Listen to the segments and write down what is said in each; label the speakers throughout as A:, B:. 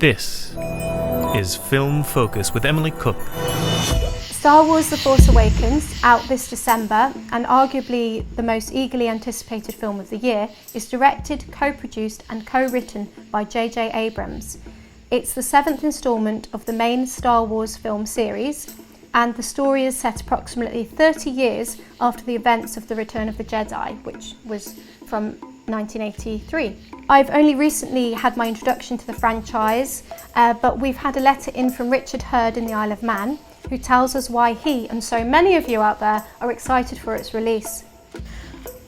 A: This is Film Focus with Emily Cook.
B: Star Wars The Force Awakens, out this December, and arguably the most eagerly anticipated film of the year, is directed, co-produced and co-written by J.J. Abrams. It's the 7th instalment of the main Star Wars film series, and the story is set approximately 30 years after the events of The Return of the Jedi, which was from 1983. I've only recently had my introduction to the franchise, but we've had a letter in from Richard Hurd in the Isle of Man, who tells us why he and so many of you out there are excited for its release.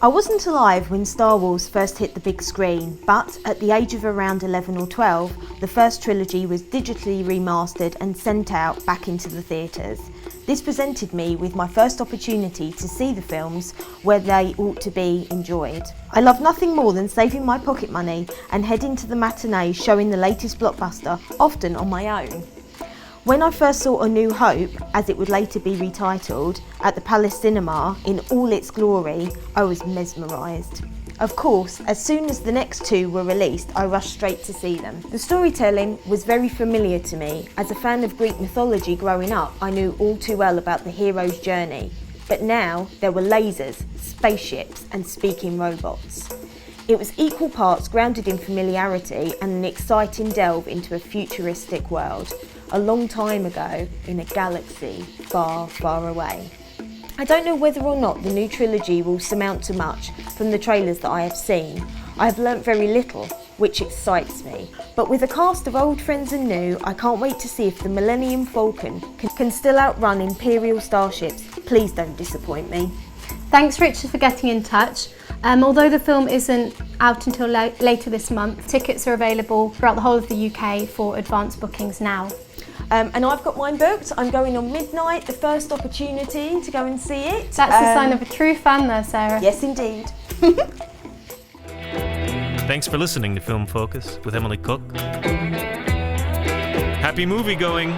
C: I wasn't alive when Star Wars first hit the big screen, but at the age of around 11 or 12, the first trilogy was digitally remastered and sent out back into the theatres. This presented me with my first opportunity to see the films where they ought to be enjoyed. I love nothing more than saving my pocket money and heading to the matinee showing the latest blockbuster, often on my own. When I first saw A New Hope, as it would later be retitled, at the Palace Cinema in all its glory, I was mesmerised. Of course, as soon as the next two were released, I rushed straight to see them. The storytelling was very familiar to me. As a fan of Greek mythology growing up, I knew all too well about the hero's journey. But now, there were lasers, spaceships and speaking robots. It was equal parts grounded in familiarity and an exciting delve into a futuristic world, a long time ago in a galaxy far, far away. I don't know whether or not the new trilogy will surmount to much from the trailers that I have seen. I have learnt very little, which excites me. But with a cast of old friends and new, I can't wait to see if the Millennium Falcon can still outrun Imperial starships. Please don't disappoint me.
B: Thanks Richard for getting in touch. Although the film isn't out until later this month, tickets are available throughout the whole of the UK for advance bookings now.
C: And I've got mine booked. I'm going on midnight, the first opportunity to go and see it.
B: That's the sign of a true fan there, Sarah.
C: Yes, indeed.
A: Thanks for listening to Film Focus with Emily Cook. Happy movie going!